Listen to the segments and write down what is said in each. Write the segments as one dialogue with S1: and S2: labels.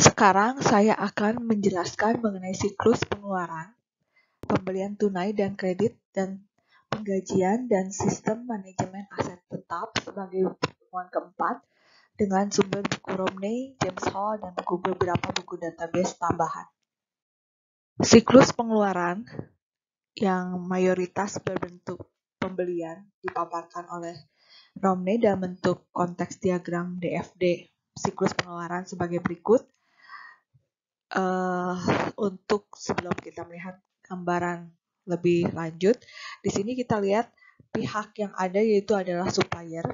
S1: Sekarang saya akan menjelaskan mengenai siklus pengeluaran, pembelian tunai dan kredit, dan penggajian dan sistem manajemen aset tetap sebagai pertemuan keempat dengan sumber buku Romney, James Hall, dan beberapa buku database tambahan. Siklus pengeluaran yang mayoritas berbentuk pembelian dipaparkan oleh Romney dalam bentuk konteks diagram DFD siklus pengeluaran sebagai berikut. Untuk sebelum kita melihat gambaran lebih lanjut, di sini kita lihat pihak yang ada yaitu adalah supplier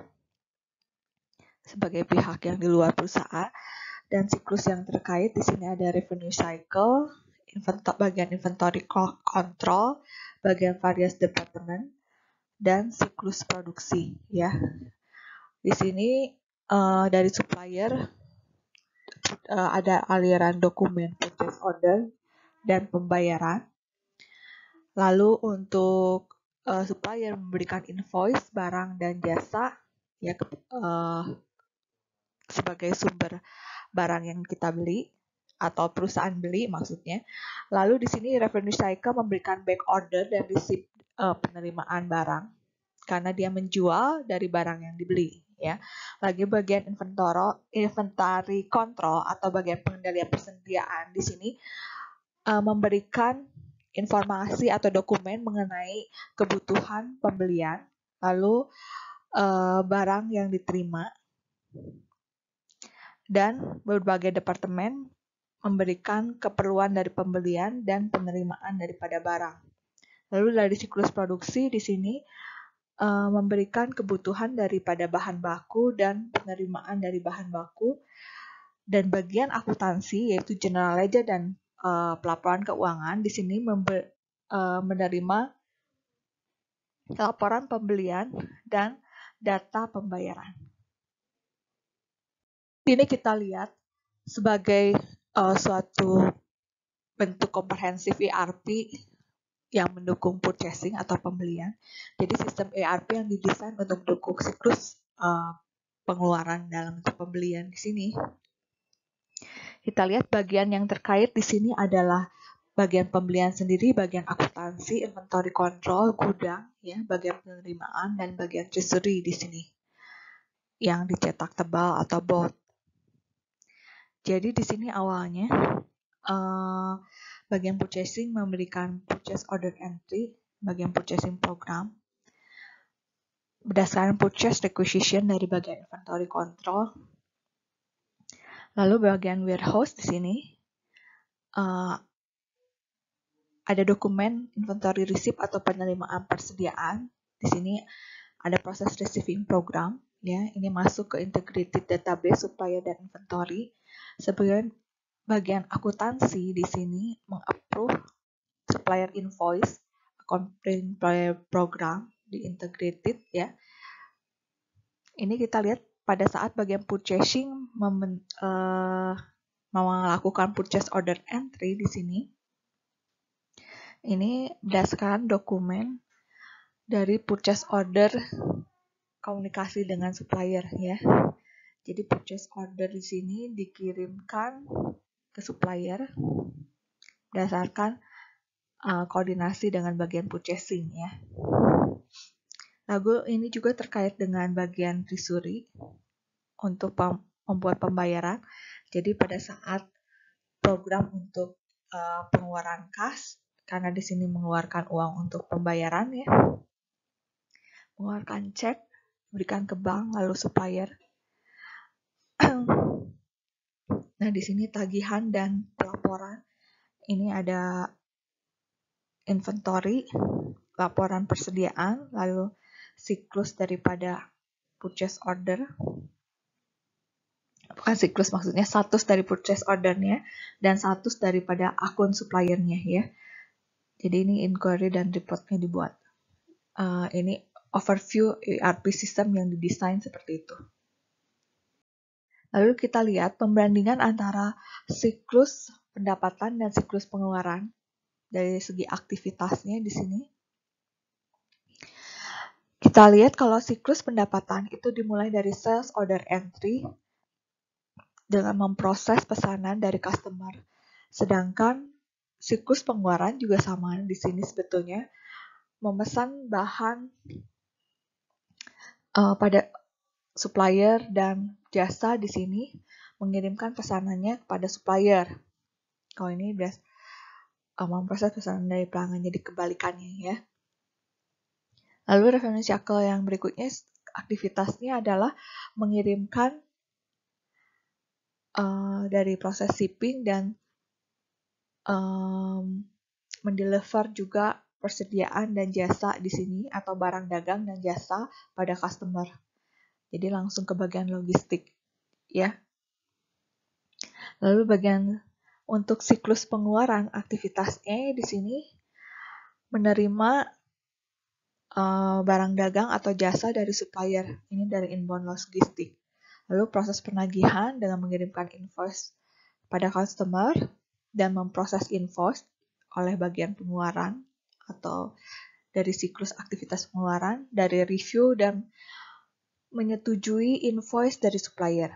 S1: sebagai pihak yang di luar perusahaan, dan siklus yang terkait di sini ada revenue cycle, bagian inventory control, bagian various department, dan siklus produksi. Ya, di sini dari supplier ada aliran dokumen purchase order dan pembayaran. Lalu untuk supplier memberikan invoice barang dan jasa ya sebagai sumber barang yang kita beli atau perusahaan beli maksudnya. Lalu di sini revenue cycle memberikan back order dan receipt penerimaan barang karena dia menjual dari barang yang dibeli ya. Lagi bagian inventory control atau bagian pengendalian persediaan di sini memberikan informasi atau dokumen mengenai kebutuhan pembelian, lalu barang yang diterima, dan berbagai departemen memberikan keperluan dari pembelian dan penerimaan daripada barang. Lalu dari siklus produksi di sini memberikan kebutuhan daripada bahan baku dan penerimaan dari bahan baku, dan bagian akuntansi yaitu general ledger dan pelaporan keuangan di sini menerima laporan pembelian dan data pembayaran. Ini kita lihat sebagai suatu bentuk komprehensif ERP yang mendukung purchasing atau pembelian. Jadi sistem ERP yang didesain untuk mendukung siklus pengeluaran dalam bentuk pembelian di sini. Kita lihat bagian yang terkait di sini adalah bagian pembelian sendiri, bagian akuntansi, inventory control, gudang, ya, bagian penerimaan, dan bagian treasury di sini yang dicetak tebal atau bold. Jadi di sini awalnya bagian purchasing memberikan purchase order entry, bagian purchasing program berdasarkan purchase requisition dari bagian inventory control. Lalu bagian warehouse di sini ada dokumen inventory receipt atau penerimaan persediaan. Di sini ada proses receiving program, ya. Ini masuk ke integrated database supplier dan inventory. Sebagian bagian akuntansi di sini mengapprove supplier invoice, accounting program di integrated, ya. Ini kita lihat pada saat bagian purchasing melakukan purchase order entry di sini. Ini berdasarkan dokumen dari purchase order komunikasi dengan supplier, ya. Jadi purchase order di sini dikirimkan ke supplier berdasarkan koordinasi dengan bagian purchasing, ya. Lalu ini juga terkait dengan bagian treasury untuk membuat pembayaran. Jadi pada saat program untuk pengeluaran kas, karena di sini mengeluarkan uang untuk pembayaran, ya, mengeluarkan cek, berikan ke bank lalu supplier. Nah, di sini tagihan dan pelaporan. Ini ada inventory, laporan persediaan, lalu siklus daripada purchase order. Bukan siklus, maksudnya status dari purchase ordernya dan status daripada akun suppliernya, ya. Jadi ini inquiry dan reportnya dibuat. Ini overview ERP system yang didesain seperti itu. Lalu kita lihat pembandingan antara siklus pendapatan dan siklus pengeluaran dari segi aktivitasnya di sini. Kita lihat kalau siklus pendapatan itu dimulai dari sales order entry dengan memproses pesanan dari customer. Sedangkan siklus pengeluaran juga sama di sini sebetulnya, memesan bahan pada supplier dan jasa di sini mengirimkan pesanannya kepada supplier. Kalau ini udah memproses pesanan dari pelanggan, jadi kebalikannya ya. Lalu revenue cycle yang berikutnya aktivitasnya adalah mengirimkan dari proses shipping dan mendeliver juga persediaan dan jasa di sini atau barang dagang dan jasa pada customer. Jadi langsung ke bagian logistik ya. Lalu bagian untuk siklus pengeluaran aktivitasnya di sini menerima barang dagang atau jasa dari supplier. Ini dari inbound logistik. Lalu proses penagihan dengan mengirimkan invoice pada customer dan memproses invoice oleh bagian pengeluaran atau dari siklus aktivitas pengeluaran, dari review dan menyetujui invoice dari supplier.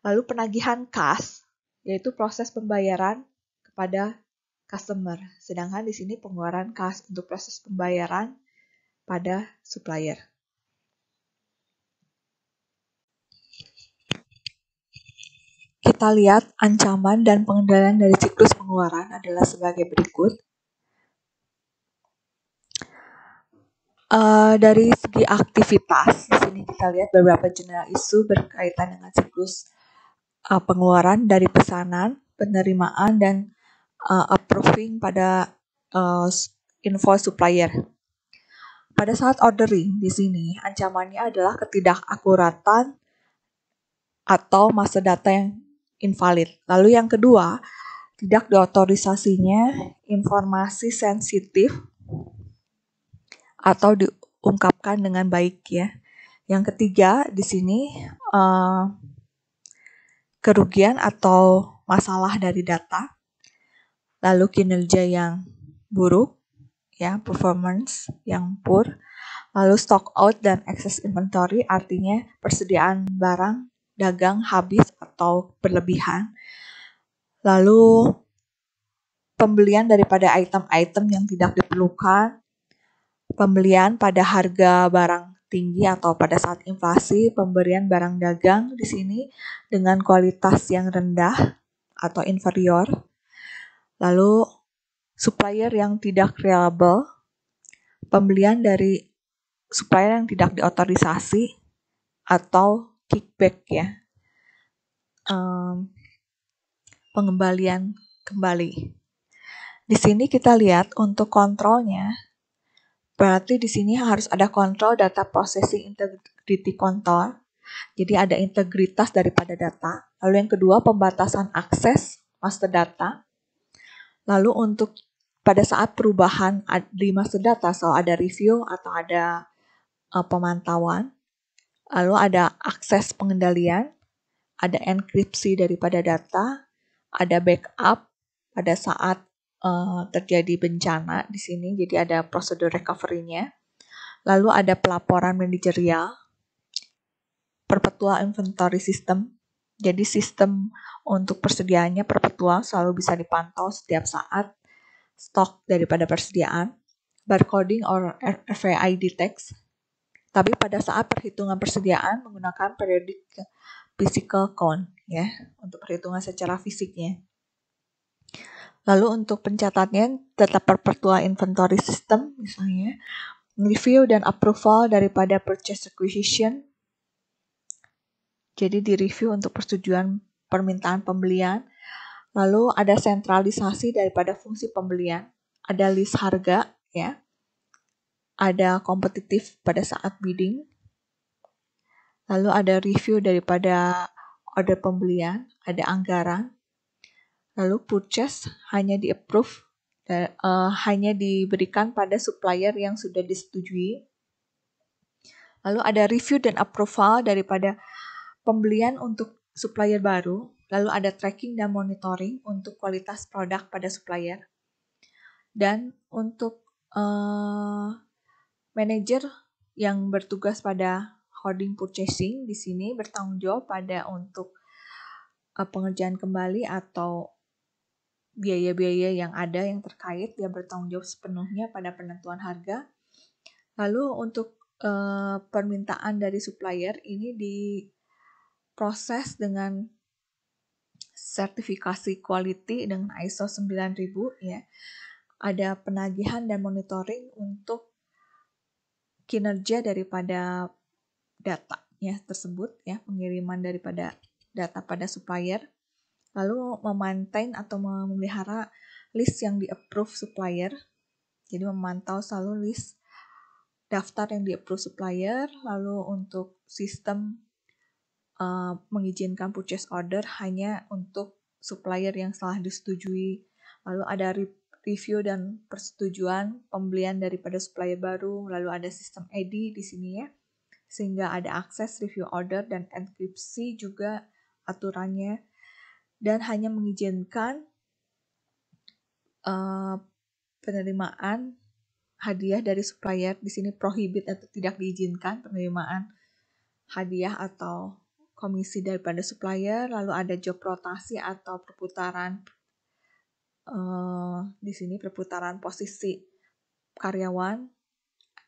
S1: Lalu penagihan kas, yaitu proses pembayaran kepada customer. Sedangkan di sini pengeluaran kas untuk proses pembayaran pada supplier. Kita lihat ancaman dan pengendalian dari siklus pengeluaran adalah sebagai berikut. Dari segi aktivitas, di sini kita lihat beberapa general isu berkaitan dengan siklus pengeluaran dari pesanan, penerimaan, dan approving pada invoice supplier. Pada saat ordering di sini, ancamannya adalah ketidakakuratan atau masa data yang invalid. Lalu yang kedua, tidak diotorisasinya informasi sensitif atau diungkapkan dengan baik ya. Yang ketiga di sini kerugian atau masalah dari data. Lalu kinerja yang buruk ya, performance yang poor. Lalu stock out dan excess inventory artinya persediaan barang dagang habis atau berlebihan. Lalu pembelian daripada item-item yang tidak diperlukan, pembelian pada harga barang tinggi atau pada saat inflasi, pemberian barang dagang di sini dengan kualitas yang rendah atau inferior. Lalu supplier yang tidak reliable, pembelian dari supplier yang tidak diotorisasi atau kickback ya. Pengembalian kembali. Di sini kita lihat untuk kontrolnya, berarti di sini harus ada kontrol data processing integrity control. Jadi ada integritas daripada data. Lalu yang kedua, pembatasan akses master data. Lalu untuk pada saat perubahan di master data, ada review atau ada pemantauan. Lalu ada akses pengendalian, ada enkripsi daripada data, ada backup pada saat terjadi bencana di sini, jadi ada prosedur recovery-nya. Lalu ada pelaporan manajerial, perpetual inventory system, jadi sistem untuk persediaannya perpetual selalu bisa dipantau setiap saat stok daripada persediaan, barcoding or RFID tags. Tapi pada saat perhitungan persediaan menggunakan periodic physical count ya, untuk perhitungan secara fisiknya. Lalu untuk pencatatnya tetap perpetual inventory system misalnya, review dan approval daripada purchase requisition. Jadi di-review untuk persetujuan permintaan pembelian. Lalu ada sentralisasi daripada fungsi pembelian. Ada list harga ya. Ada kompetitif pada saat bidding. Lalu ada review daripada order pembelian, ada anggaran. Lalu purchase hanya di-approve, hanya diberikan pada supplier yang sudah disetujui. Lalu ada review dan approval daripada pembelian untuk supplier baru. Lalu ada tracking dan monitoring untuk kualitas produk pada supplier. Dan untuk manajer yang bertugas pada holding purchasing di sini bertanggung jawab pada untuk pengerjaan kembali atau biaya-biaya yang ada yang terkait, dia bertanggung jawab sepenuhnya pada penentuan harga. Lalu untuk permintaan dari supplier ini diproses dengan sertifikasi quality dengan ISO 9000 ya. Ada penagihan dan monitoring untuk kinerja daripada datanya tersebut ya, pengiriman daripada data pada supplier. Lalu memaintain atau memelihara list yang di-approve supplier. Jadi memantau selalu list daftar yang di-approve supplier. Lalu untuk sistem mengizinkan purchase order hanya untuk supplier yang telah disetujui. Lalu ada review dan persetujuan pembelian daripada supplier baru. Lalu ada sistem EDI di sini ya, sehingga ada akses review order dan enkripsi juga aturannya. Dan hanya mengizinkan penerimaan hadiah dari supplier. Di sini prohibit atau tidak diizinkan penerimaan hadiah atau komisi daripada supplier. Lalu ada job rotasi atau perputaran di sini perputaran posisi karyawan.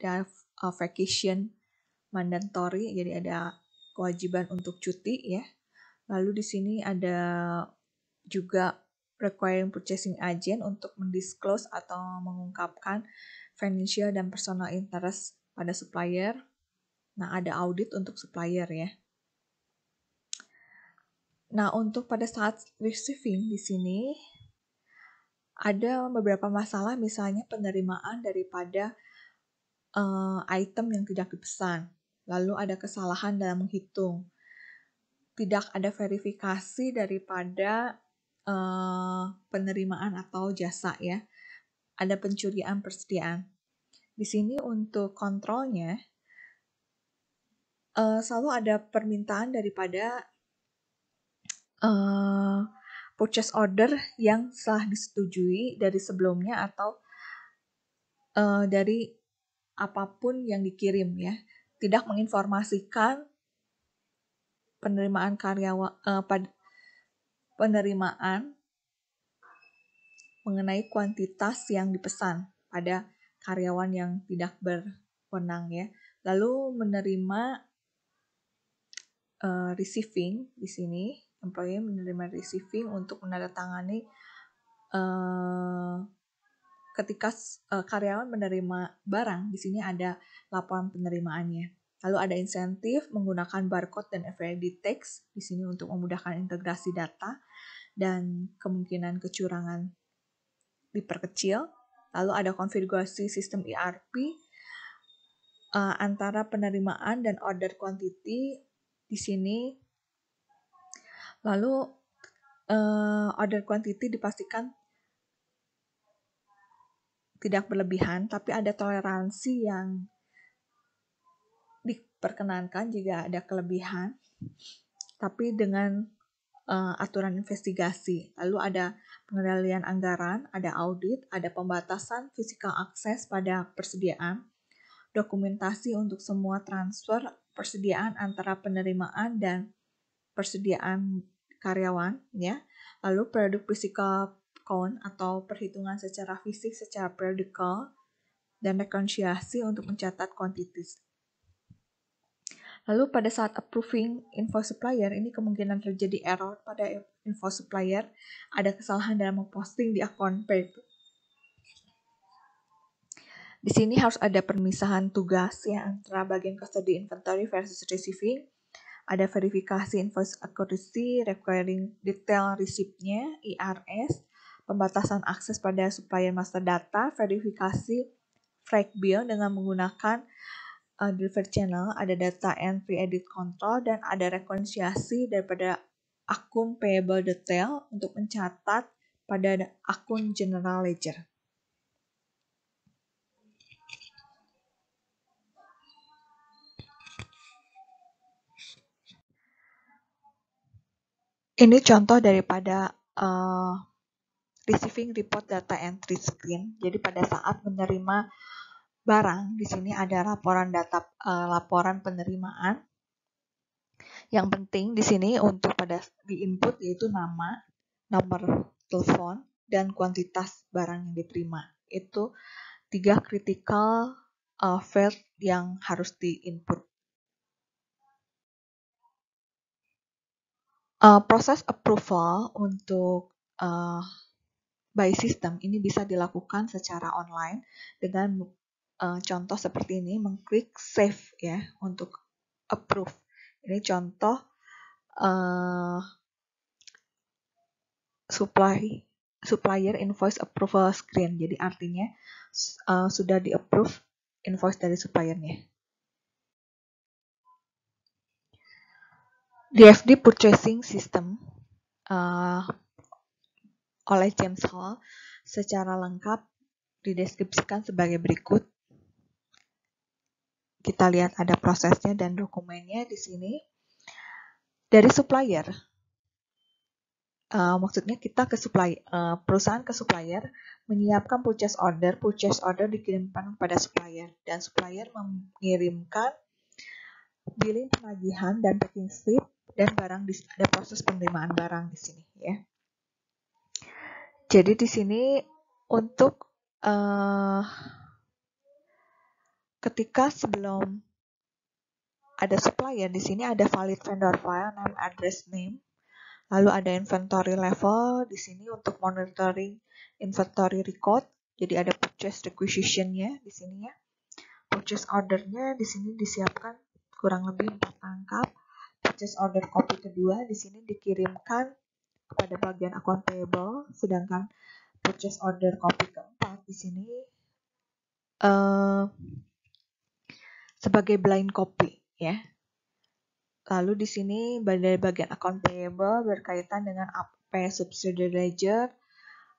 S1: Ada vacation mandatory, jadi ada kewajiban untuk cuti ya. Lalu di sini ada juga requiring purchasing agent untuk mendisclose atau mengungkapkan financial dan personal interest pada supplier. Nah, ada audit untuk supplier ya. Nah, untuk pada saat receiving di sini ada beberapa masalah, misalnya penerimaan daripada item yang tidak dipesan. Lalu ada kesalahan dalam menghitung. Tidak ada verifikasi daripada penerimaan atau jasa ya. Ada pencurian persediaan. Di sini untuk kontrolnya selalu ada permintaan daripada purchase order yang telah disetujui dari sebelumnya atau dari apapun yang dikirim ya. Tidak menginformasikan penerimaan penerimaan mengenai kuantitas yang dipesan pada karyawan yang tidak berwenang ya. Lalu menerima receiving di sini, employee menerima receiving untuk menandatangani ketika karyawan menerima barang. Di sini ada laporan penerimaannya. Lalu ada insentif menggunakan barcode dan FID text di sini untuk memudahkan integrasi data dan kemungkinan kecurangan diperkecil. Lalu ada konfigurasi sistem ERP antara penerimaan dan order quantity di sini. Lalu order quantity dipastikan tidak berlebihan, tapi ada toleransi yang diperkenankan jika ada kelebihan, tapi dengan aturan investigasi. Lalu ada pengendalian anggaran, ada audit, ada pembatasan physical access pada persediaan, dokumentasi untuk semua transfer persediaan antara penerimaan dan persediaan karyawan ya. Lalu produk physical count atau perhitungan secara fisik secara periodical dan rekonsiliasi untuk mencatat quantities. Lalu pada saat approving invoice supplier, ini kemungkinan terjadi error pada invoice supplier, ada kesalahan dalam memposting di akun payable. Di sini harus ada pemisahan tugas ya antara bagian custody inventory versus receiving. Ada verifikasi invoice accuracy, requiring detail receipt-nya, IRS, pembatasan akses pada supplier master data, verifikasi flag bill dengan menggunakan delivery channel, ada data entry edit control, dan ada rekonsiliasi daripada akun payable detail untuk mencatat pada akun general ledger. Ini contoh daripada receiving report data entry screen. Jadi pada saat menerima barang, di sini ada laporan penerimaan. Yang penting di sini untuk pada di input yaitu nama, nomor telepon, dan kuantitas barang yang diterima. Itu 3 critical field yang harus di input. Proses approval untuk by system ini bisa dilakukan secara online dengan contoh seperti ini, mengklik save ya untuk approve. Ini contoh supplier invoice approval screen. Jadi artinya sudah di approve invoice dari suppliernya. DFD Purchasing System oleh James Hall secara lengkap dideskripsikan sebagai berikut. Kita lihat ada prosesnya dan dokumennya di sini. Dari supplier, maksudnya kita ke perusahaan ke supplier menyiapkan purchase order dikirimkan kepada supplier, dan supplier mengirimkan billing penagihan dan packing slip, dan ada proses penerimaan barang di sini ya. Jadi di sini untuk ketika sebelum ada supplier, di sini ada valid vendor file, name, address, name. Lalu ada inventory level di sini untuk monitoring inventory record. Jadi ada purchase requisition-nya di sini ya. Purchase order-nya di sini disiapkan kurang lebih 4 angka. Purchase order copy kedua di sini dikirimkan kepada bagian account payable, sedangkan purchase order copy keempat di sini sebagai blind copy ya. Lalu di sini dari bagian account payable berkaitan dengan AP subsidiary ledger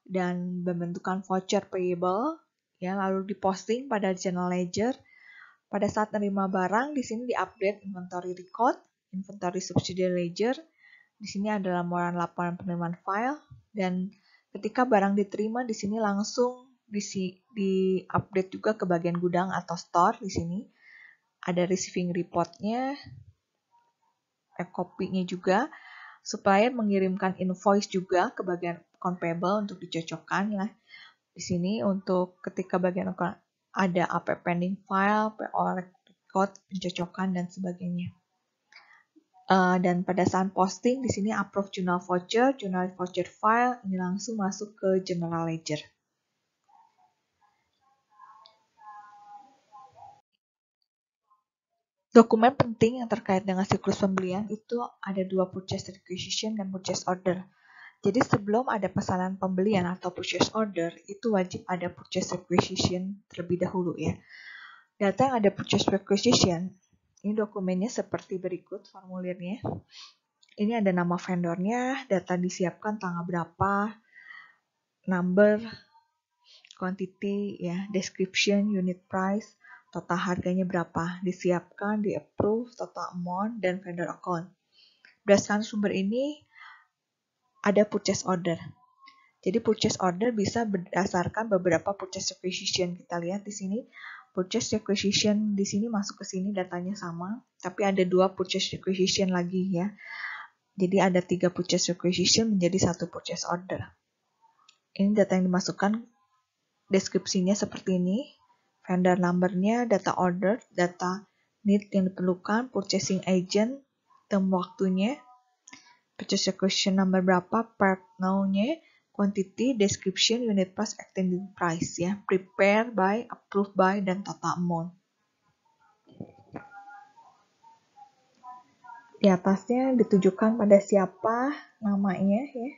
S1: dan pembentukan voucher payable ya, lalu diposting pada general ledger. Pada saat menerima barang di sini diupdate inventory record, inventory subsidiary ledger. Di sini ada laporan penerimaan file, dan ketika barang diterima di sini langsung di-update juga ke bagian gudang atau store. Di sini ada receiving report-nya, kopinya juga. Supplier mengirimkan invoice juga ke bagian account payable untuk dicocokkan ya. Di sini untuk ketika bagian account ada AP pending file, PO record, pencocokkan dan sebagainya. Dan pada saat posting di sini approve journal voucher file ini langsung masuk ke general ledger. Dokumen penting yang terkait dengan siklus pembelian itu ada 2 purchase requisition dan purchase order. Jadi sebelum ada pesanan pembelian atau purchase order, itu wajib ada purchase requisition terlebih dahulu ya. Data yang ada purchase requisition, ini dokumennya seperti berikut formulirnya. Ini ada nama vendornya, data disiapkan tanggal berapa, number, quantity, ya, description, unit price, total harganya berapa, disiapkan, di-approve, total amount, dan vendor account. Berdasarkan sumber ini, ada purchase order. Jadi purchase order bisa berdasarkan beberapa purchase requisition. Kita lihat di sini, purchase requisition di sini masuk ke sini datanya sama, tapi ada 2 purchase requisition lagi ya. Jadi ada 3 purchase requisition menjadi 1 purchase order. Ini data yang dimasukkan, deskripsinya seperti ini. Vendor number-nya, data order, data need yang diperlukan, purchasing agent, term waktunya, purchase requisition number berapa, part now-nya, quantity, description, unit price, extended price ya, prepare by, approved by, dan total amount. Di atasnya ditujukan pada siapa namanya ya,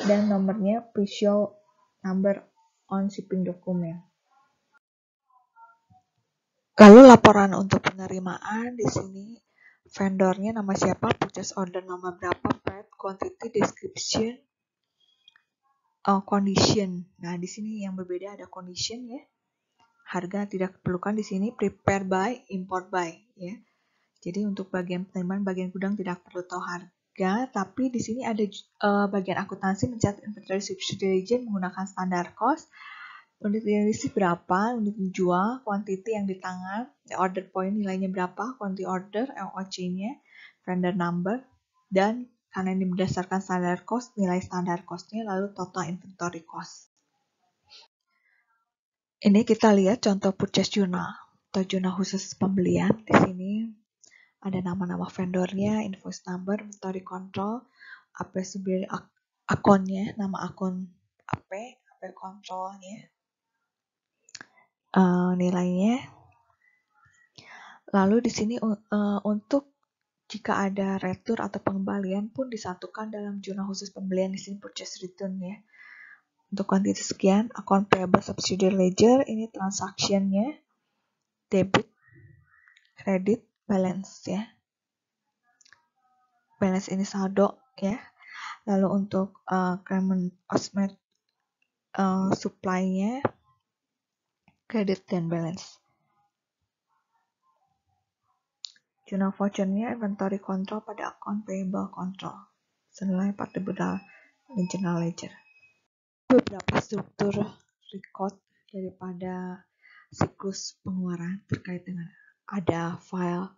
S1: dan nomornya pre-show number on shipping document. Lalu laporan untuk penerimaan di sini vendornya nama siapa, purchase order nama berapa, part, quantity, description, condition. Nah di sini yang berbeda ada condition ya. Harga tidak diperlukan di sini, prepare by, import by ya. Jadi untuk bagian penerimaan, bagian gudang tidak perlu tahu harga, tapi di sini ada bagian akuntansi mencatat inventory subsidiary agent menggunakan standar cost. Unit yang diisi berapa, unit dijual, quantity yang di tangan, order point nilainya berapa, quantity order, LOC-nya, vendor number, dan karena ini berdasarkan standar cost, nilai standar cost-nya, lalu total inventory cost. Ini kita lihat contoh purchase journal atau jurnal khusus pembelian. Di sini ada nama-nama vendornya, invoice number, inventory control, AP sendiri akunnya, nama akun AP controlnya, nilainya. Lalu di sini untuk jika ada retur atau pengembalian pun disatukan dalam jurnal khusus pembelian, di sini purchase return ya. Untuk kuantitas sekian, account payable subsidiary ledger, ini transaksinya, debit, kredit, balance ya. Balance ini saldo ya. Lalu untuk claimant osmet supply-nya, kredit dan balance. Jurnal voucher-nya inventory control pada account payable control. Senilai particular journal ledger. Beberapa struktur record daripada siklus pengeluaran terkait dengan ada file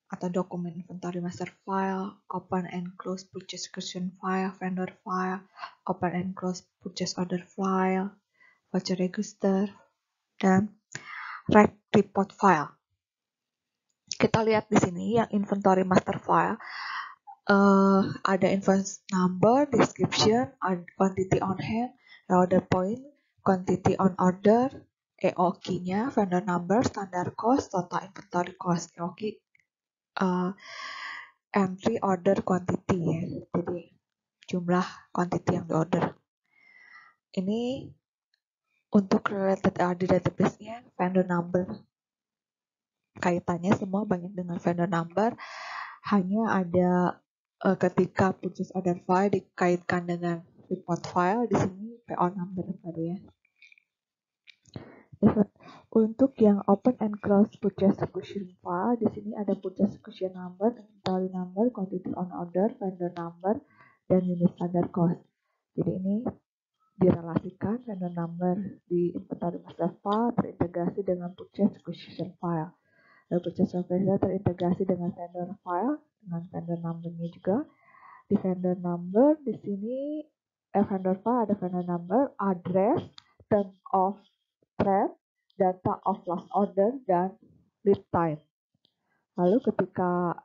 S1: atau dokumen inventory master file, open and close purchase execution file, vendor file, open and close purchase order file, voucher register, dan rec report file. Kita lihat di sini yang inventory master file, ada invoice number, description, quantity on hand, order point, quantity on order, EOQ-nya, vendor number, standard cost, total inventory cost. EOQ entry order quantity ya. Jadi jumlah quantity yang di order. Ini untuk related di database-nya vendor number. Kaitannya semua banyak dengan vendor number. Hanya ada ketika purchase order file dikaitkan dengan report file, di sini PO number baru ya. Untuk yang open and close purchase execution file, di sini ada purchase execution number, inventory number, quantity on order, vendor number, dan unit standard cost. Jadi ini direlasikan vendor number di inventory master file terintegrasi dengan purchase execution file. Lalu purchase order terintegrasi dengan vendor file, dengan vendor number-nya juga. Di vendor number, di sini vendor file ada vendor number, address, term of trade, data of last order, dan lead time. Lalu ketika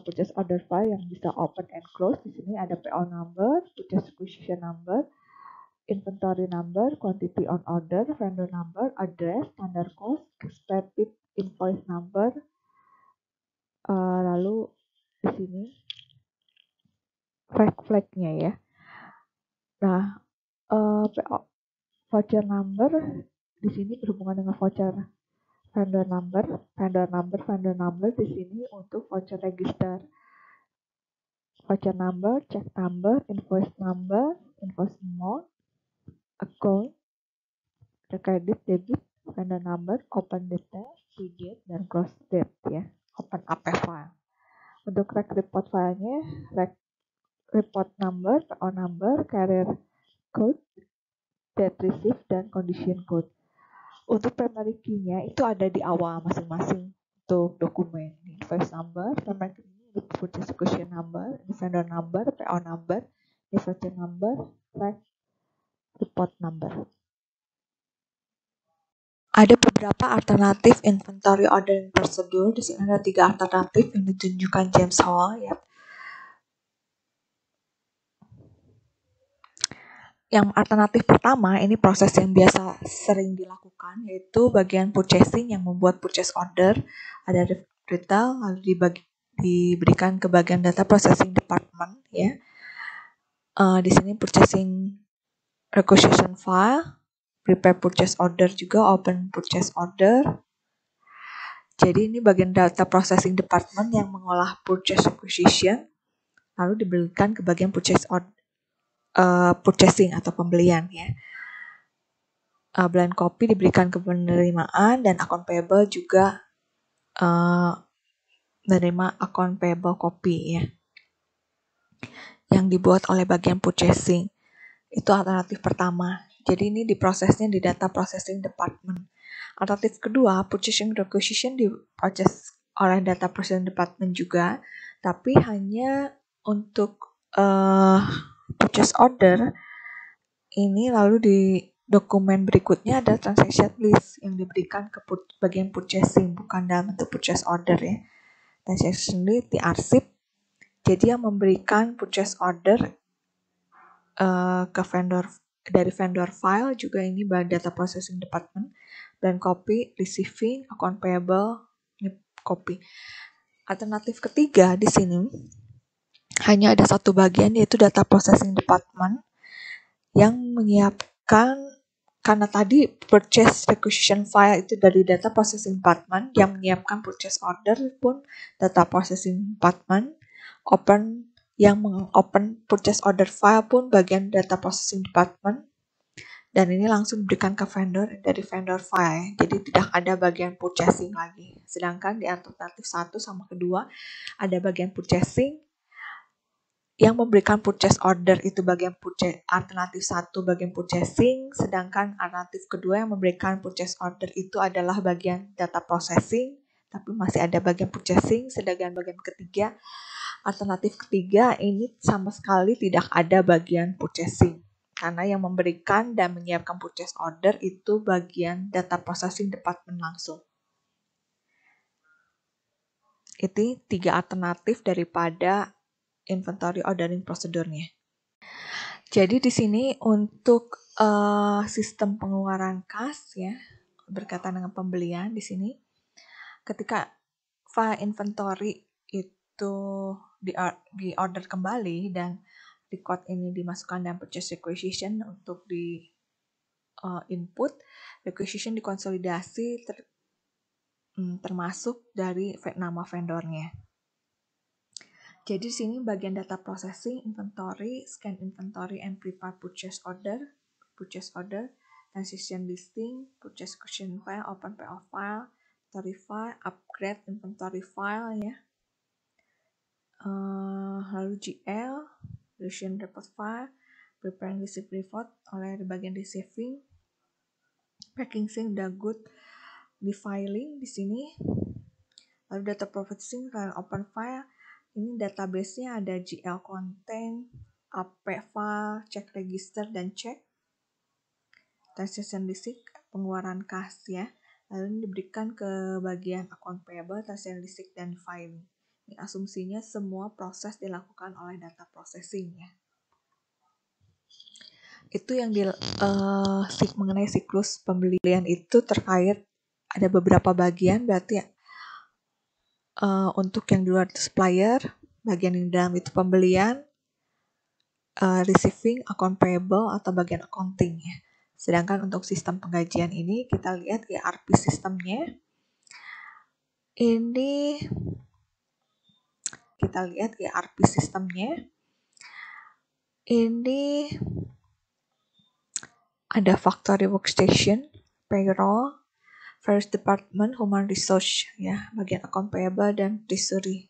S1: purchase order file yang bisa open and close, di sini ada PO number, purchase execution number, inventory number, quantity on order, vendor number, address, standard cost, expected invoice number. Lalu di sini flag-nya ya. Nah, PO voucher number di sini berhubungan dengan voucher vendor number di sini untuk voucher register. Voucher number, check number, invoice amount, account, credit, debit, vendor number, open detail, due date, dan close date ya. Open AP file. Untuk rec report filenya, rec report number, PO number, carrier code, date receive, dan condition code. Untuk primary key-nya itu ada di awal masing-masing untuk dokumen. Invoice number, primary key purchase execution number, vendor number, PO number, voucher number, rec report number. Ada beberapa alternatif inventory ordering procedure. Di sini ada 3 alternatif yang ditunjukkan James Hall ya. Yang alternatif pertama, ini proses yang biasa sering dilakukan, yaitu bagian purchasing yang membuat purchase order, ada retail, lalu diberikan ke bagian data processing department ya. Di sini purchasing requisition file, prepare purchase order juga, open purchase order. Jadi ini bagian data processing department yang mengolah purchase requisition, lalu diberikan ke bagian purchasing atau pembelian ya. Blind copy diberikan ke penerimaan, dan account payable juga menerima account payable copy ya, yang dibuat oleh bagian purchasing. Itu alternatif pertama. Jadi ini diprosesnya di data processing department. Alternatif kedua, purchasing requisition diproses oleh data processing department juga, tapi hanya untuk purchase order ini. Lalu di dokumen berikutnya ada transaction list yang diberikan ke bagian purchasing, bukan dalam bentuk purchase order ya. Transaction list diarsip, jadi yang memberikan purchase order ke vendor dari vendor file juga ini data processing department, dan copy receiving account payable ini copy. Alternatif ketiga di sini hanya ada satu bagian, yaitu data processing department yang menyiapkan, karena tadi purchase requisition file itu dari data processing department, yang menyiapkan purchase order pun data processing department, yang mengopen purchase order file pun bagian data processing department, dan ini langsung diberikan ke vendor dari vendor file. Jadi tidak ada bagian purchasing lagi. Sedangkan di alternatif 1 sama kedua ada bagian purchasing yang memberikan purchase order itu bagian alternatif 1 bagian purchasing, sedangkan alternatif kedua yang memberikan purchase order itu adalah bagian data processing, tapi masih ada bagian purchasing. Sedangkan bagian ketiga, alternatif ketiga ini sama sekali tidak ada bagian purchasing, karena yang memberikan dan menyiapkan purchase order itu bagian data processing department langsung. Itu 3 alternatif daripada inventory ordering prosedurnya. Jadi di sini untuk sistem pengeluaran kas ya, berkaitan dengan pembelian di sini, ketika file inventory itu di order kembali dan record ini dimasukkan dalam purchase requisition untuk di input, requisition dikonsolidasi termasuk dari nama vendornya. Jadi di sini bagian data processing, inventory, scan inventory and prepare purchase order, transition listing, purchase requisition file, open PO file, inventory file, upgrade inventory file ya. Lalu GL, revision report file, preparing receipt report oleh di bagian receiving, packing sync udah good, di filing di sini. Lalu data processing file open file, ini database-nya ada GL content, AP file, check register dan check. Transaction list pengeluaran kas ya. Lalu diberikan ke bagian account payable, transaction list dan filing. Ini asumsinya semua proses dilakukan oleh data processing ya. Itu yang mengenai siklus pembelian itu terkait ada beberapa bagian, berarti untuk yang di luar itu supplier, bagian yang dalam itu pembelian, receiving, account payable atau bagian accounting ya. Sedangkan untuk sistem penggajian ini kita lihat ERP sistemnya. Ini kita lihat ERP sistemnya. Ini ada factory workstation, payroll, various department, human resource ya, bagian account payable dan treasury.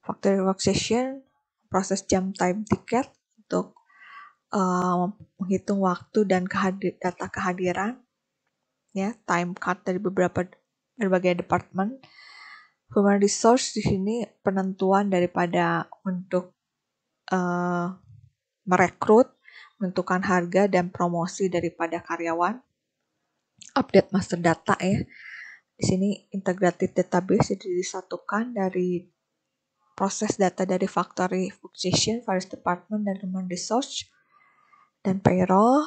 S1: Factory workstation, proses jam time ticket untuk menghitung waktu dan data kehadiran ya, time card dari berbagai departemen. Human resource di sini penentuan daripada untuk merekrut, menentukan harga dan promosi daripada karyawan. Update master data ya. Di sini integrated database jadi disatukan dari proses data dari factory workstation, various department dan human resource. Dan payroll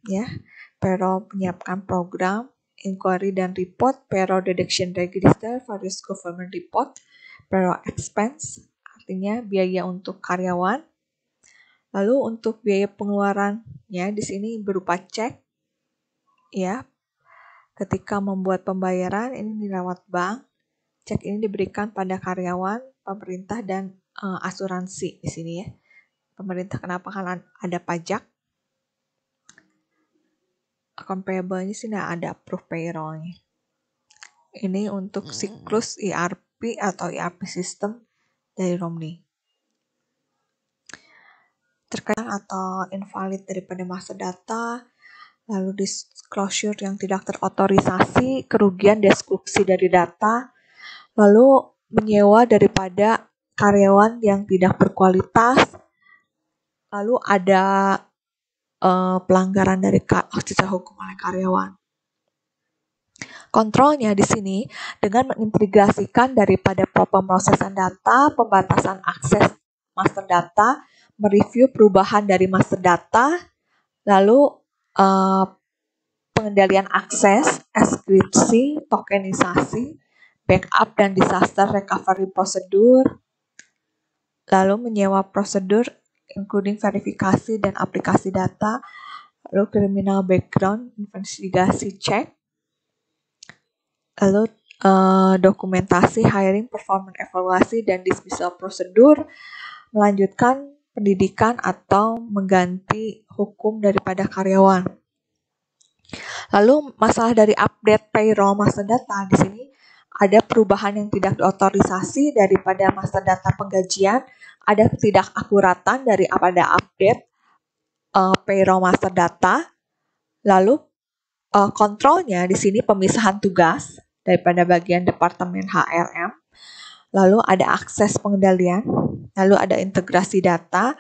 S1: ya. Payroll menyiapkan program, inquiry dan report, payroll deduction register, various government report, payroll expense, artinya biaya untuk karyawan. Lalu untuk biaya pengeluaran ya di sini berupa cek ya. Ketika membuat pembayaran ini lewat bank, cek ini diberikan pada karyawan, pemerintah dan asuransi di sini ya. Pemerintah kenapa? Karena ada pajak. Account payable-nya sih ada approve payroll-nya. Ini untuk siklus ERP atau ERP system dari Romni. Terkait atau invalid daripada master data, lalu disclosure yang tidak terotorisasi, kerugian deskripsi dari data, lalu menyewa daripada karyawan yang tidak berkualitas, lalu ada pelanggaran dari secara hukum oleh karyawan. Kontrolnya di sini dengan mengintegrasikan daripada pemrosesan data, pembatasan akses master data, mereview perubahan dari master data, lalu pengendalian akses, enkripsi, tokenisasi, backup dan disaster recovery prosedur, lalu menyewa prosedur including verifikasi dan aplikasi data, lalu criminal background investigasi check, lalu dokumentasi hiring, performance evaluasi dan dismissal prosedur, melanjutkan pendidikan atau mengganti hukum daripada karyawan. Lalu masalah dari update payroll master data, di sini ada perubahan yang tidak diotorisasi daripada master data penggajian, ada ketidakakuratan daripada update payroll master data. Lalu kontrolnya di sini pemisahan tugas daripada bagian departemen HRM. Lalu ada akses pengendalian, lalu ada integrasi data,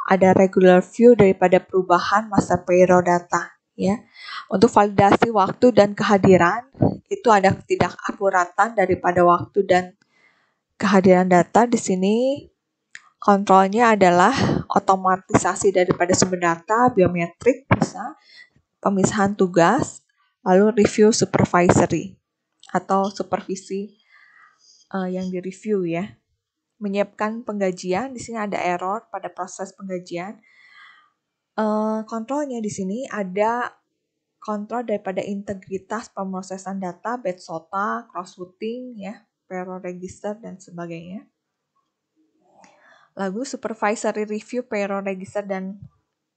S1: ada regular view daripada perubahan master payroll data, ya. Untuk validasi waktu dan kehadiran, itu ada ketidakakuratan daripada waktu dan kehadiran data. Di sini kontrolnya adalah otomatisasi daripada sumber data, biometrik bisa, pemisahan tugas, lalu review supervisory atau supervisi yang direview, ya. Menyiapkan penggajian, di sini ada error pada proses penggajian. Kontrolnya di sini ada kontrol daripada integritas pemrosesan data, batch SOTA, cross-routing, ya, payroll register dan sebagainya. Lalu supervisory review payroll register dan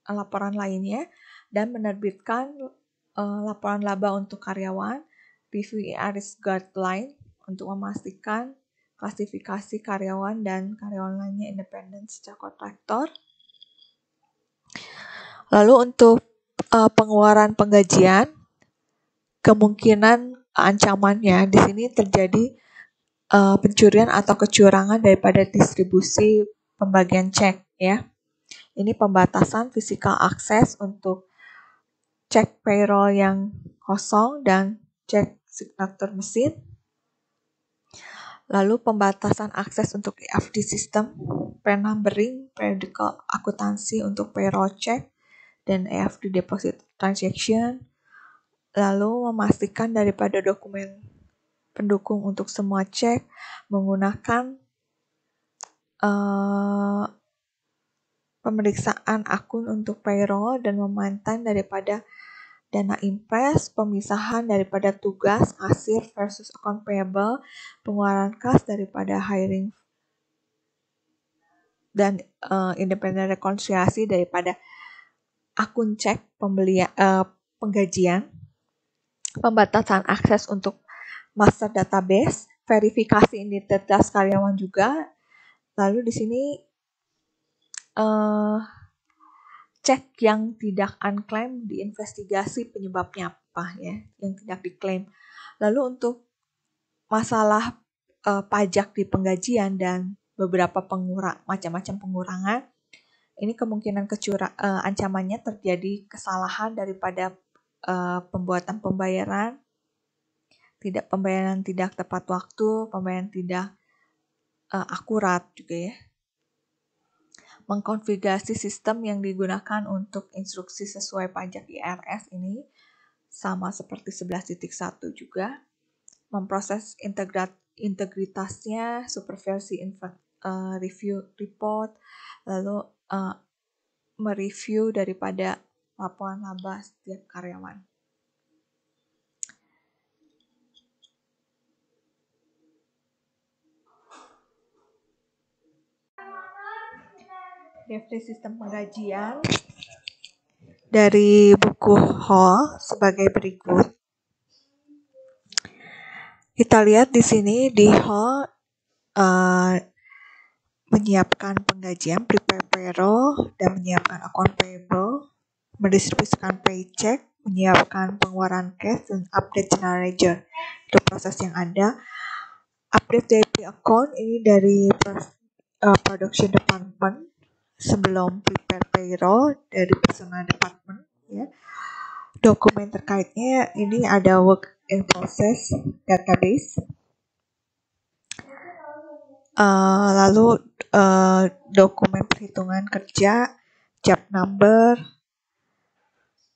S1: laporan lainnya, dan menerbitkan laporan laba untuk karyawan, review IRS guideline untuk memastikan klasifikasi karyawan dan karyawan lainnya independen secara kontraktor. Lalu untuk pengeluaran penggajian, kemungkinan ancamannya di sini terjadi pencurian atau kecurangan daripada distribusi pembagian cek, ya. Ini pembatasan physical access untuk cek payroll yang kosong dan cek signatur mesin. Lalu pembatasan akses untuk EFD system, pre-numbering, periodical akuntansi untuk payroll check, dan EFD deposit transaction. Lalu memastikan daripada dokumen pendukung untuk semua cek menggunakan pemeriksaan akun untuk payroll dan memaintain daripada dana impres, pemisahan daripada tugas kasir versus account payable, pengeluaran kas daripada hiring dan independent rekonsiliasi daripada akun cek penggajian, pembatasan akses untuk master database, verifikasi identitas karyawan juga. Lalu di sini cek yang tidak unclaim diinvestigasi penyebabnya apa, ya, yang tidak diklaim. Lalu untuk masalah pajak di penggajian dan beberapa macam-macam pengurangan, ini kemungkinan ancamannya terjadi kesalahan daripada pembuatan pembayaran tidak tepat waktu, pembayaran tidak akurat juga, ya. Mengkonfigurasi sistem yang digunakan untuk instruksi sesuai pajak IRS ini sama seperti 11.1 juga. Memproses integritasnya, supervisi review report, lalu mereview daripada laporan laba setiap karyawan. Definisi sistem penggajian dari buku Hall sebagai berikut. Kita lihat di sini di Hall menyiapkan penggajian, prepare payroll, dan menyiapkan account payable, mendistribusikan paycheck, menyiapkan pengeluaran cash, dan update general ledger. Itu proses yang ada. Update daily account ini dari production department sebelum prepare payroll dari personal department ya. Dokumen terkaitnya ini ada work in process database, lalu dokumen perhitungan kerja, job number.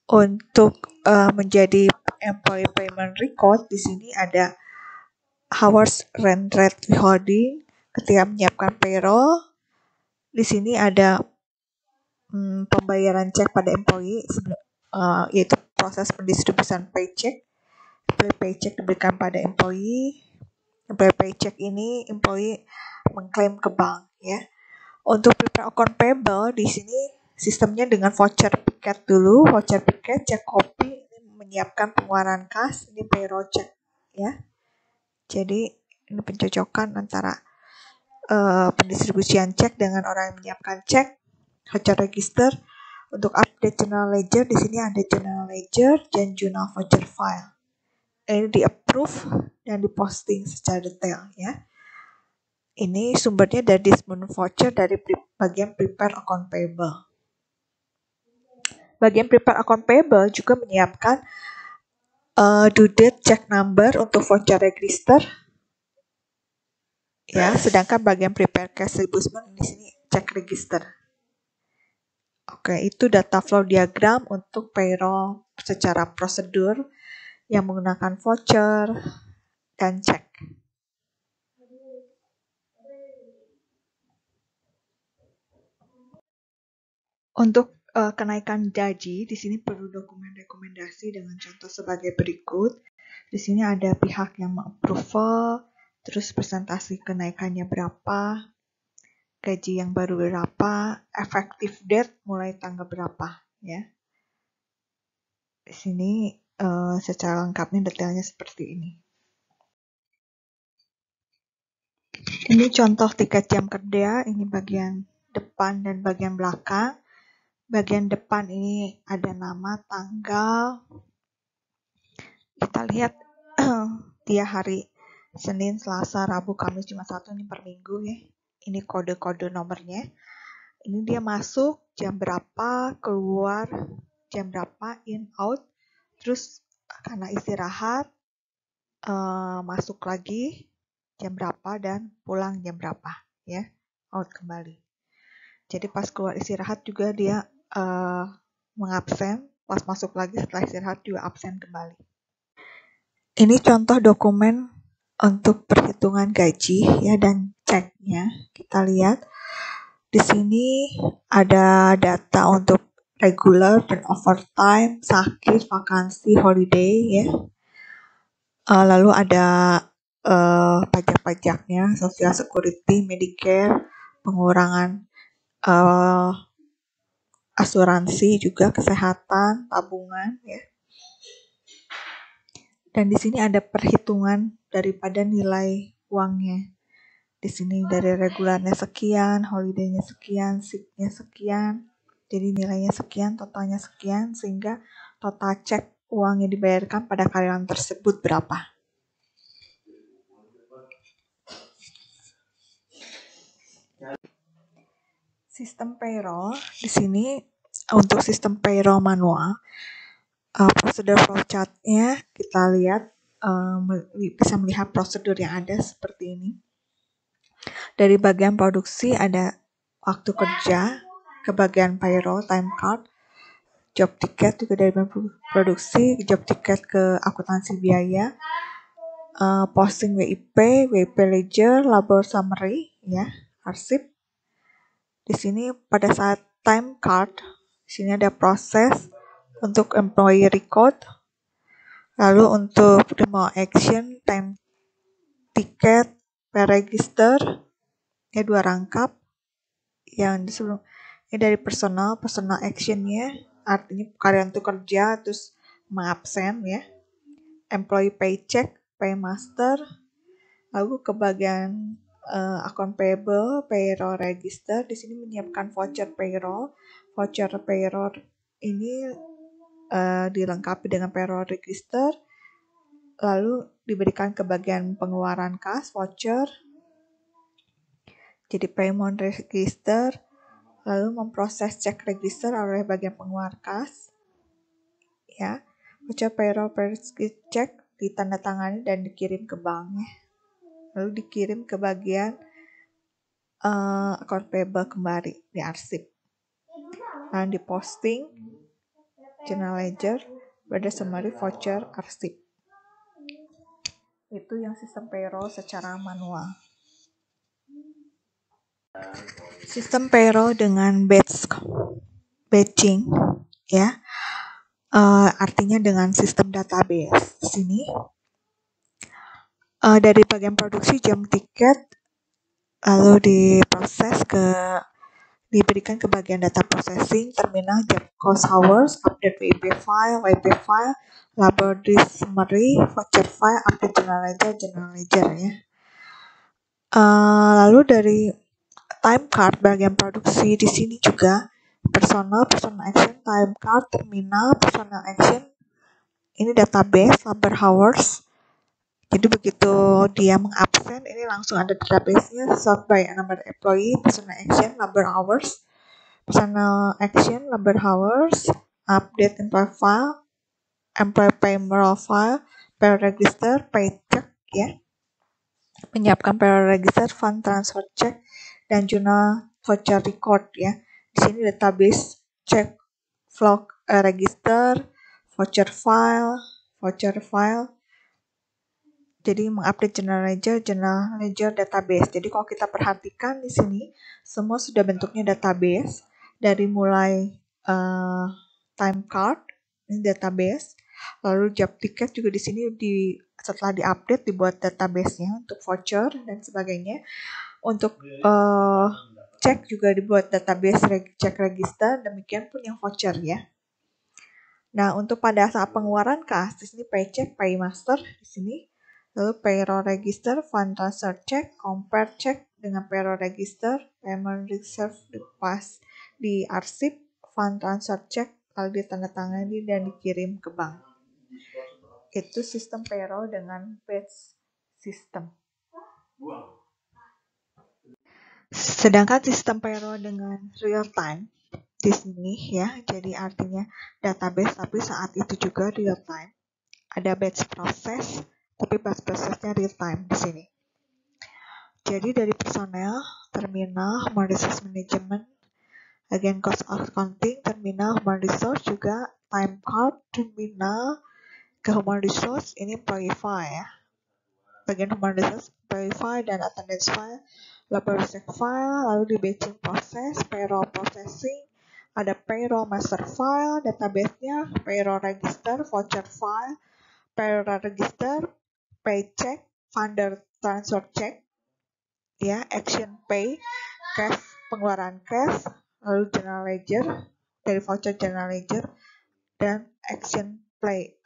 S1: Untuk menjadi employee payment record di sini ada hours rent rate withholding ketika menyiapkan payroll. Di sini ada pembayaran cek pada employee yaitu proses pendistribusian paycheck. Employee paycheck diberikan pada employee. Employee paycheck ini employee mengklaim ke bank ya. Untuk prepare account payable di sini sistemnya dengan voucher piket dulu, voucher piket, cek kopi, menyiapkan pengeluaran kas, ini payroll check ya. Jadi ini pencocokan antara pendistribusian cek dengan orang yang menyiapkan cek, voucher register. Untuk update general ledger di sini ada general ledger dan journal voucher file. Ini di approve dan diposting secara detail ya. Ini sumbernya dari Disbun Voucher dari bagian prepare account payable. Bagian prepare account payable juga menyiapkan due date check number untuk voucher register. Ya, sedangkan bagian prepare cash disbursement di sini check register. Oke, itu data flow diagram untuk payroll secara prosedur yang menggunakan voucher dan cek. Untuk kenaikan gaji, di sini perlu dokumen rekomendasi dengan contoh sebagai berikut. Di sini ada pihak yang mengapproval, terus presentasi kenaikannya berapa, gaji yang baru berapa, effective date mulai tanggal berapa, ya. Di sini secara lengkapnya detailnya seperti ini. Ini contoh tiket jam kerja, ini bagian depan dan bagian belakang. Bagian depan ini ada nama, tanggal. Kita lihat dia hari Senin, Selasa, Rabu, Kamis, Jumat, Sabtu ini per minggu ya. Ini kode-kode nomornya. Ini dia masuk jam berapa, keluar jam berapa, in, out. Terus karena istirahat, masuk lagi jam berapa dan pulang jam berapa ya. Out kembali. Jadi pas keluar istirahat juga dia mengabsen, pas masuk lagi setelah istirahat juga absen kembali. Ini contoh dokumen untuk perhitungan gaji ya dan ceknya. Kita lihat di sini ada data untuk regular dan overtime, sakit, vakansi, holiday ya. Lalu ada pajak-pajaknya, social security, Medicare, pengurangan asuransi juga, kesehatan, tabungan ya. Dan di sini ada perhitungan daripada nilai uangnya. Di sini dari regularnya sekian, holidaynya sekian, sicknya sekian. Jadi nilainya sekian, totalnya sekian, sehingga total cek uang yang dibayarkan pada karyawan tersebut berapa. Sistem payroll di sini untuk sistem payroll manual, prosedur flowchart-nya kita lihat bisa melihat prosedur yang ada seperti ini. Dari bagian produksi ada waktu kerja, ke bagian payroll, time card, job ticket juga dari bagian produksi, job ticket ke akuntansi biaya, posting WIP, WIP ledger, labor summary, ya, arsip. Di sini pada saat time card, di sini ada proses untuk employee record, lalu untuk demo action, time ticket, pay register, ya 2 rangkap. Yang di sebelum ini dari personal actionnya, artinya karyawan itu kerja terus mengabsen ya. Employee paycheck, paymaster, lalu ke bagian account payable, payroll register. Di sini menyiapkan voucher payroll. Voucher payroll ini dilengkapi dengan payroll register, lalu diberikan ke bagian pengeluaran kas, voucher. Jadi payment register, lalu memproses cek register oleh bagian pengeluar kas, ya. Voucher payroll check ditandatangani dan dikirim ke bank, ya. Lalu dikirim ke bagian account payable kembali di arsip. Lalu diposting general ledger, pada summary voucher arsip. Itu yang sistem payroll secara manual. Sistem payroll dengan batching, ya, artinya dengan sistem database. Di sini dari bagian produksi jam tiket, lalu diberikan ke bagian data processing, terminal, jam cost hours, update WIP file, labor disk summary, voucher file, update general ledger, ya. Lalu dari time card bagian produksi di sini juga personal action, time card, terminal, personal action. Ini database, labor hours. Jadi begitu dia mengabsen, ini langsung ada database-nya, sort by number employee, personal action, labor hours, personal action, labor hours, update employee file, employee payroll file, payroll register, paycheck, ya. Menyiapkan payroll register, fund transfer check, dan jurnal voucher record, ya. Di sini database check flow register, voucher file. Jadi mengupdate general ledger database. Jadi kalau kita perhatikan di sini semua sudah bentuknya database, dari mulai time card ini database, lalu job ticket juga di sini setelah diupdate dibuat database-nya untuk voucher dan sebagainya. Untuk cek juga dibuat database cek register, demikian pun yang voucher, ya. Nah, untuk pada saat pengeluaran kas di sini paycheck, paymaster di sini. Lalu payroll register, fund transfer check, compare check dengan payroll register, payment reserve di arsip, fund transfer check, lalu ditandatangani dan dikirim ke bank. Itu sistem payroll dengan batch system. Sedangkan sistem payroll dengan real time di sini, ya, jadi artinya database tapi saat itu juga real time. Ada batch process, tapi batch processnya real time di sini. Jadi dari personel, terminal, human resource management, bagian cost accounting, terminal, human resource juga, time card, terminal, ke human resource, ini employee file, ya. Bagian human resource, employee file dan attendance file, labor check file, lalu di batching process, payroll processing, ada payroll master file, database-nya, payroll register, voucher file, payroll register, paycheck, vendor transfer check, ya, action pay, cash, pengeluaran cash, lalu general ledger, dari voucher general ledger, dan action play,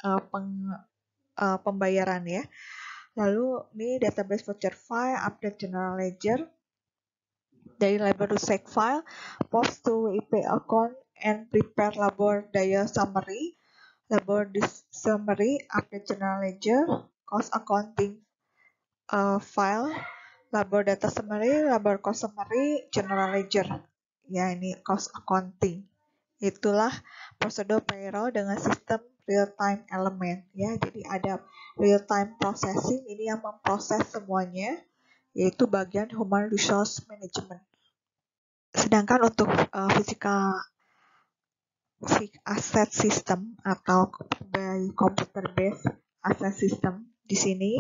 S1: pembayaran, ya. Lalu ini database voucher file, update general ledger, dari labor check file, post to WIP account, and prepare labor daya summary, labor disk summary, update general ledger, cost accounting file, labor data summary, labor cost summary, general ledger. Ya, ini cost accounting. Itulah prosedur payroll dengan sistem real time element, ya. Jadi ada real time processing, ini yang memproses semuanya, yaitu bagian human resource management. Sedangkan untuk physical asset system atau computer based asset system, di sini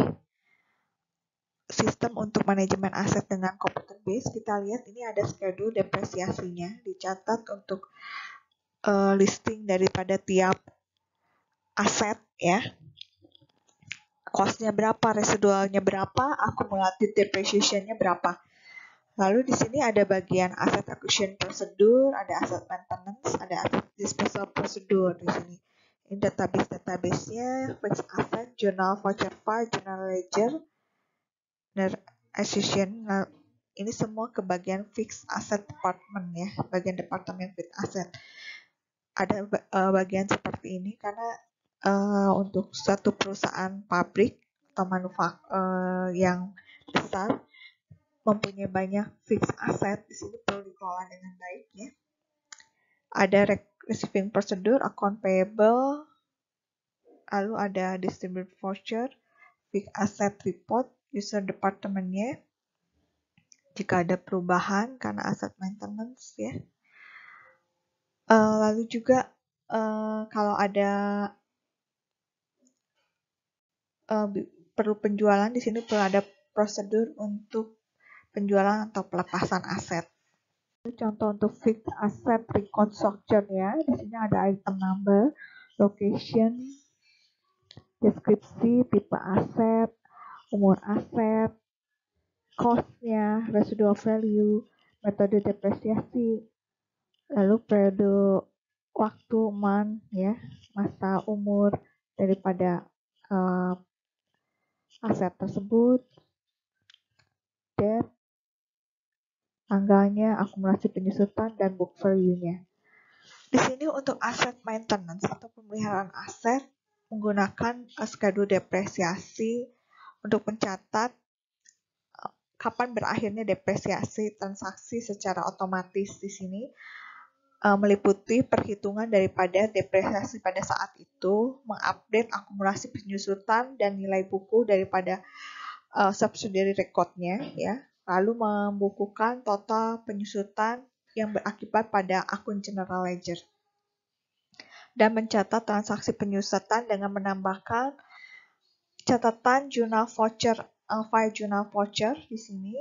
S1: sistem untuk manajemen aset dengan computer base, kita lihat ini ada schedule depresiasinya, dicatat untuk listing daripada tiap aset, ya. Cost-nya berapa, residualnya berapa, akumulatif depreciation-nya berapa. Lalu di sini ada bagian asset acquisition procedure, ada asset maintenance, ada asset disposal procedure di sini. Ini database-nya, fixed asset, journal voucher file, journal ledger, dan acquisition. Nah, ini semua ke bagian fixed asset department, ya, bagian departemen fixed asset. Ada bagian seperti ini karena untuk suatu perusahaan pabrik atau manufaktur yang besar, mempunyai banyak fixed asset, di sini perlu dikelola dengan baik ya. Ada receiving procedure, account payable, lalu ada distribute voucher, fixed asset report, user department-nya, jika ada perubahan karena asset maintenance ya. Lalu juga kalau ada perlu penjualan, di sini perlu ada prosedur untuk penjualan atau pelepasan aset. Contoh untuk fixed asset reconstruction ya, di sini ada item number, location, deskripsi, tipe aset, umur aset, cost-nya, residual value, metode depresiasi, lalu periode waktu, month ya, masa umur daripada aset tersebut, debt, tanggalnya, akumulasi penyusutan, dan book value-nya. Di sini untuk aset maintenance atau pemeliharaan aset menggunakan schedule depresiasi untuk mencatat kapan berakhirnya depresiasi transaksi secara otomatis. Di sini meliputi perhitungan daripada depresiasi pada saat itu, mengupdate akumulasi penyusutan dan nilai buku daripada subsidiary record-nya ya. Lalu membukukan total penyusutan yang berakibat pada akun general ledger. Dan mencatat transaksi penyusutan dengan menambahkan catatan jurnal voucher, file jurnal voucher di sini.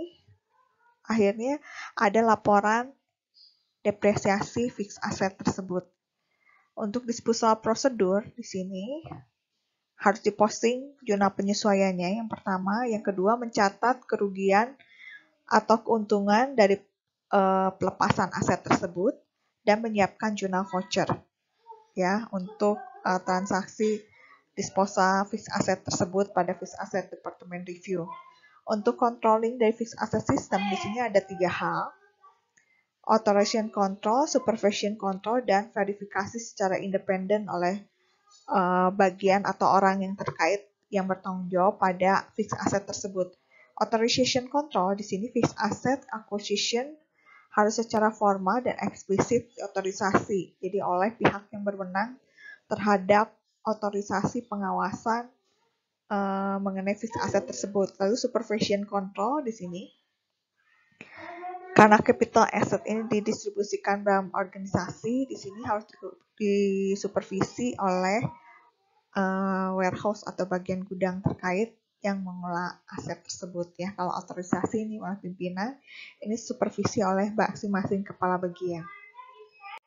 S1: Akhirnya ada laporan depresiasi fixed asset tersebut. Untuk disposal prosedur di sini harus diposting jurnal penyesuaiannya yang pertama, yang kedua mencatat kerugian atau keuntungan dari pelepasan aset tersebut dan menyiapkan jurnal voucher ya untuk transaksi disposal fixed asset tersebut pada fixed asset department review. Untuk controlling dari fixed asset system di sini ada 3 hal. Authorization control, supervision control, dan verifikasi secara independen oleh bagian atau orang yang terkait yang bertanggung jawab pada fixed asset tersebut. Authorization control di sini fixed asset acquisition harus secara formal dan eksplisit diotorisasi, jadi oleh pihak yang berwenang terhadap otorisasi pengawasan mengenai fixed asset tersebut. Lalu supervision control di sini karena capital asset ini didistribusikan dalam organisasi, di sini harus disupervisi oleh warehouse atau bagian gudang terkait yang mengelola aset tersebut ya. Kalau otorisasi ini oleh pimpinan, ini supervisi oleh masing-masing kepala bagian.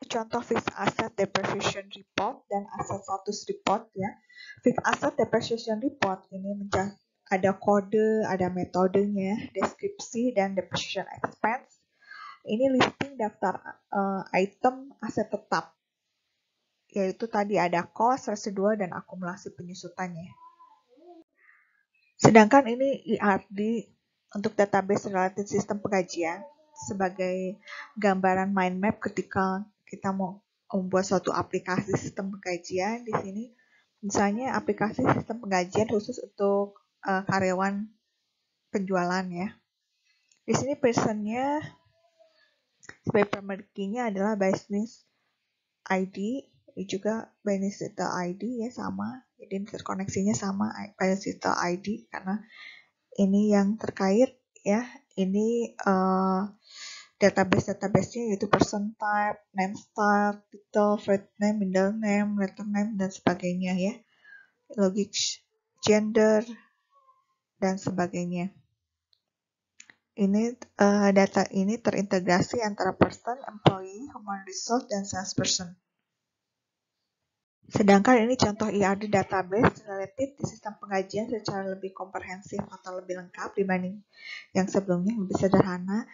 S1: Contoh fixed asset depreciation report dan asset status report ya. Fixed asset depreciation report ini ada kode, ada metodenya, deskripsi, dan depreciation expense. Ini listing daftar item aset tetap, yaitu tadi ada cost, residual, dan akumulasi penyusutannya. Sedangkan ini ERD untuk database related sistem pengkajian sebagai gambaran mind map ketika kita mau membuat suatu aplikasi sistem pengkajian. Di sini misalnya aplikasi sistem pengkajian khusus untuk karyawan penjualan ya. Di sini personnya sebagai primary key-nya adalah business ID, juga business data ID ya sama, jadi interkoneksinya sama business data ID karena ini yang terkait ya. Ini database-nya yaitu person type, name style, title, first name, middle name, letter name, dan sebagainya ya. Logic, gender, dan sebagainya. Ini data ini terintegrasi antara person, employee, human resource, dan salesperson. Sedangkan ini contoh ERD database related di sistem pengkajian secara lebih komprehensif atau lebih lengkap dibanding yang sebelumnya, lebih sederhana.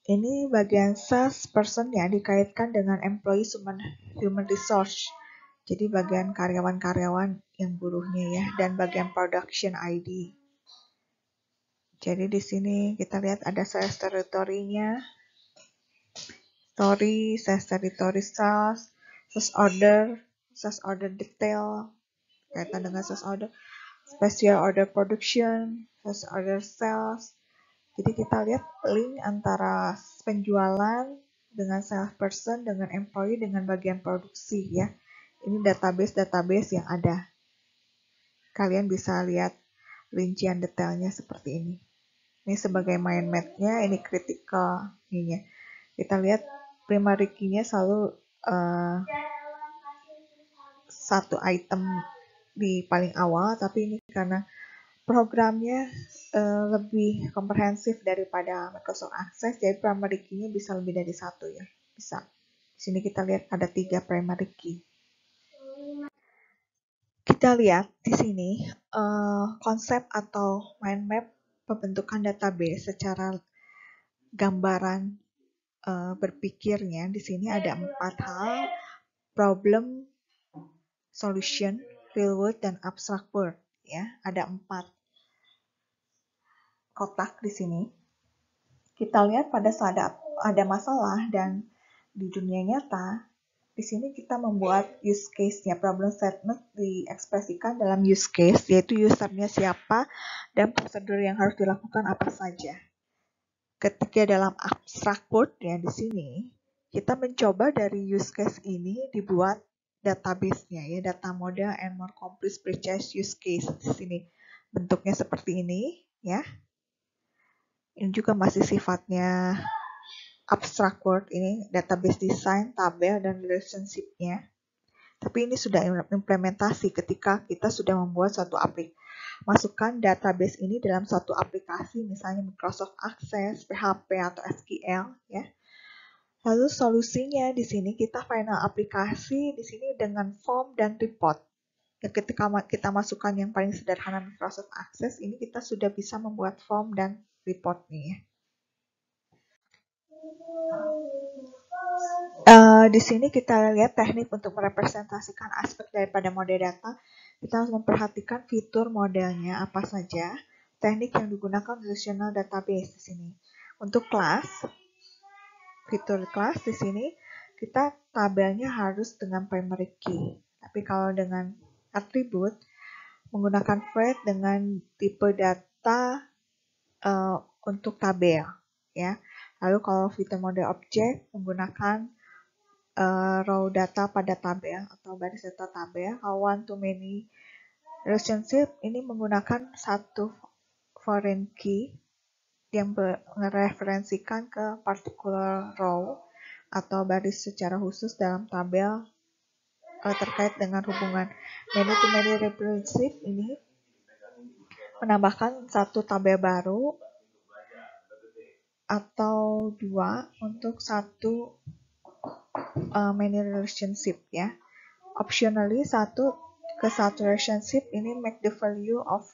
S1: Ini bagian salesperson yang dikaitkan dengan employee human resource. Jadi bagian karyawan-karyawan yang buruhnya ya, dan bagian production ID. Jadi di sini kita lihat ada sales territory-nya, story, sales territory sales order detail, kaitan dengan sales order, special order production, sales order sales, Jadi kita lihat link antara penjualan dengan salesperson, dengan employee, dengan bagian produksi ya. Ini database yang ada. Kalian bisa lihat rincian detailnya seperti ini. Ini sebagai mind map-nya, ini critical ininya. Kita lihat primary key-nya selalu satu item di paling awal, tapi ini karena programnya lebih komprehensif daripada Microsoft Access, jadi primary key-nya bisa lebih dari satu ya. Bisa. Di sini kita lihat ada 3 primary key. Kita lihat di sini konsep atau mind map pembentukan database secara gambaran berpikirnya. Di sini ada 4 hal: problem, solution, real world, dan abstract word. Ya, ada 4 kotak di sini. Kita lihat pada saat ada masalah dan di dunia nyata, di sini kita membuat use case-nya, problem statement diekspresikan dalam use case, yaitu usernya siapa dan prosedur yang harus dilakukan apa saja. Ketika dalam abstract word ya di sini, kita mencoba dari use case ini dibuat database-nya ya, data model and more complex precise use case. Di sini bentuknya seperti ini ya. Ini juga masih sifatnya abstract word, ini database design, tabel, dan relationship-nya. Tapi ini sudah implementasi ketika kita sudah membuat suatu masukkan database ini dalam suatu aplikasi, misalnya Microsoft Access, PHP, atau SQL. Ya. Lalu solusinya di sini kita final aplikasi di sini dengan form dan report. Ya, ketika kita masukkan yang paling sederhana Microsoft Access, ini kita sudah bisa membuat form dan report nih. Di sini kita lihat teknik untuk merepresentasikan aspek daripada model data. Kita harus memperhatikan fitur modelnya apa saja. Teknik yang digunakan relational database di sini. Untuk kelas, fitur kelas di sini kita tabelnya harus dengan primary key. Tapi kalau dengan atribut menggunakan Fred dengan tipe data untuk tabel, ya. Lalu kalau fitur model objek menggunakan raw data pada tabel atau baris data tabel. Kalau one to many relationship ini menggunakan satu foreign key yang mereferensikan ke particular row atau baris secara khusus dalam tabel terkait dengan hubungan many to many relationship. Ini menambahkan satu tabel baru atau 2 untuk satu many relationship ya. Optionally satu relationship ini make the value of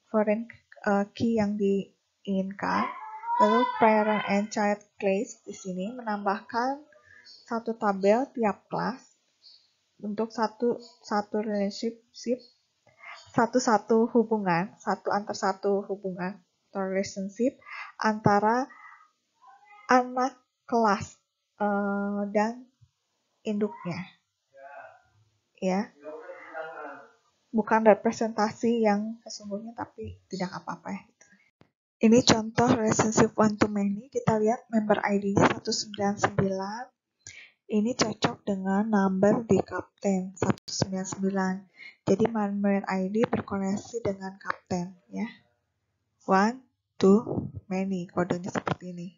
S1: foreign key yang diinginkan. Lalu parent and child class di sini menambahkan satu tabel tiap kelas untuk satu relationship, satu hubungan, satu hubungan atau relationship antara anak kelas dan induknya. Ya. Bukan representasi yang sesungguhnya, tapi tidak apa-apa ya. Ini contoh relationship one to many. Kita lihat member ID-nya 199. Ini cocok dengan number di kapten 199. Jadi member ID berkoneksi dengan kapten ya. One to many, kodenya seperti ini.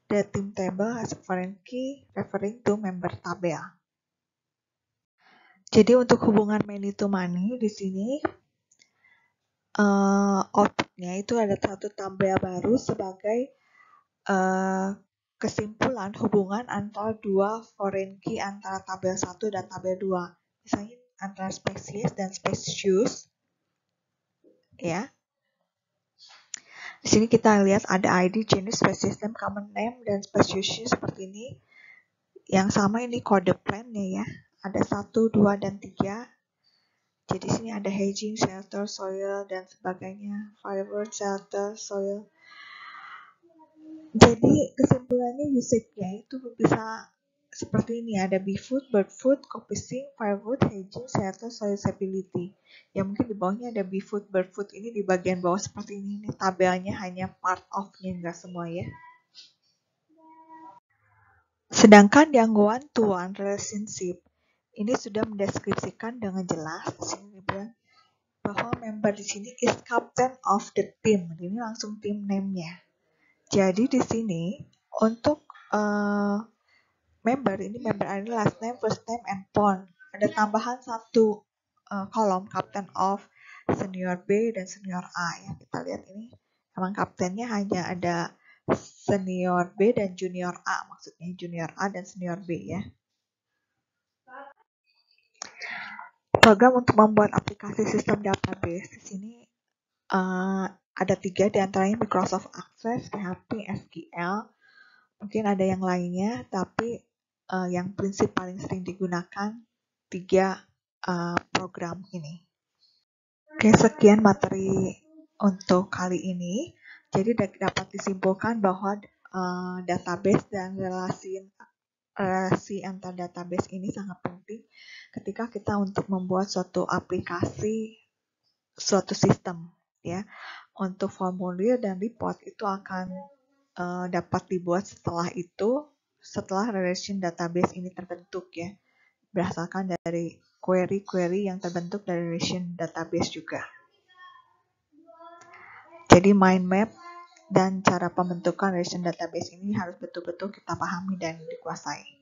S1: The team table has a foreign key referring to member tabel. Jadi untuk hubungan many to many di sini outputnya itu ada satu tabel baru sebagai kesimpulan hubungan antara dua foreign key antara tabel 1 dan tabel 2. Misalnya antara species dan species. Ya. Di sini kita lihat ada ID, jenis, species name, common name, dan species seperti ini. Yang sama ini kode plan-nya ya. Ada 1, 2, dan 3. Jadi sini ada hedging, shelter, soil, dan sebagainya. Fiber, shelter, soil. Jadi kesimpulannya usage-nya itu bisa seperti ini, ada BFood, BirdFood, Coppicing, Firewood, Hedging, Shelter, Solubility. Ya mungkin di bawahnya ada BFood, BirdFood ini di bagian bawah seperti ini. Ini tabelnya hanya part of-nya, enggak semua ya. Sedangkan yang one-to-one relationship ini sudah mendeskripsikan dengan jelas. Di sini dibilang bahwa member di sini is captain of the team. Ini langsung team name-nya. Jadi di sini untuk member ada last name, first name, and phone. Ada tambahan satu kolom captain of senior B dan senior A ya. Kita lihat ini memang kaptennya hanya ada senior B dan junior A, maksudnya junior A dan senior B ya. Program untuk membuat aplikasi sistem database di sini ada 3, diantaranya Microsoft Access, PHP, SQL. Mungkin ada yang lainnya, tapi yang prinsip paling sering digunakan 3 program ini. Oke, sekian materi untuk kali ini. Jadi dapat disimpulkan bahwa database dan relasi antar database ini sangat penting ketika kita untuk membuat suatu aplikasi, suatu sistem ya. Untuk formulir dan report itu akan dapat dibuat setelah relation database ini terbentuk ya, berdasarkan dari query-query yang terbentuk dari relation database juga. Jadi mind map dan cara pembentukan relation database ini harus betul-betul kita pahami dan dikuasai.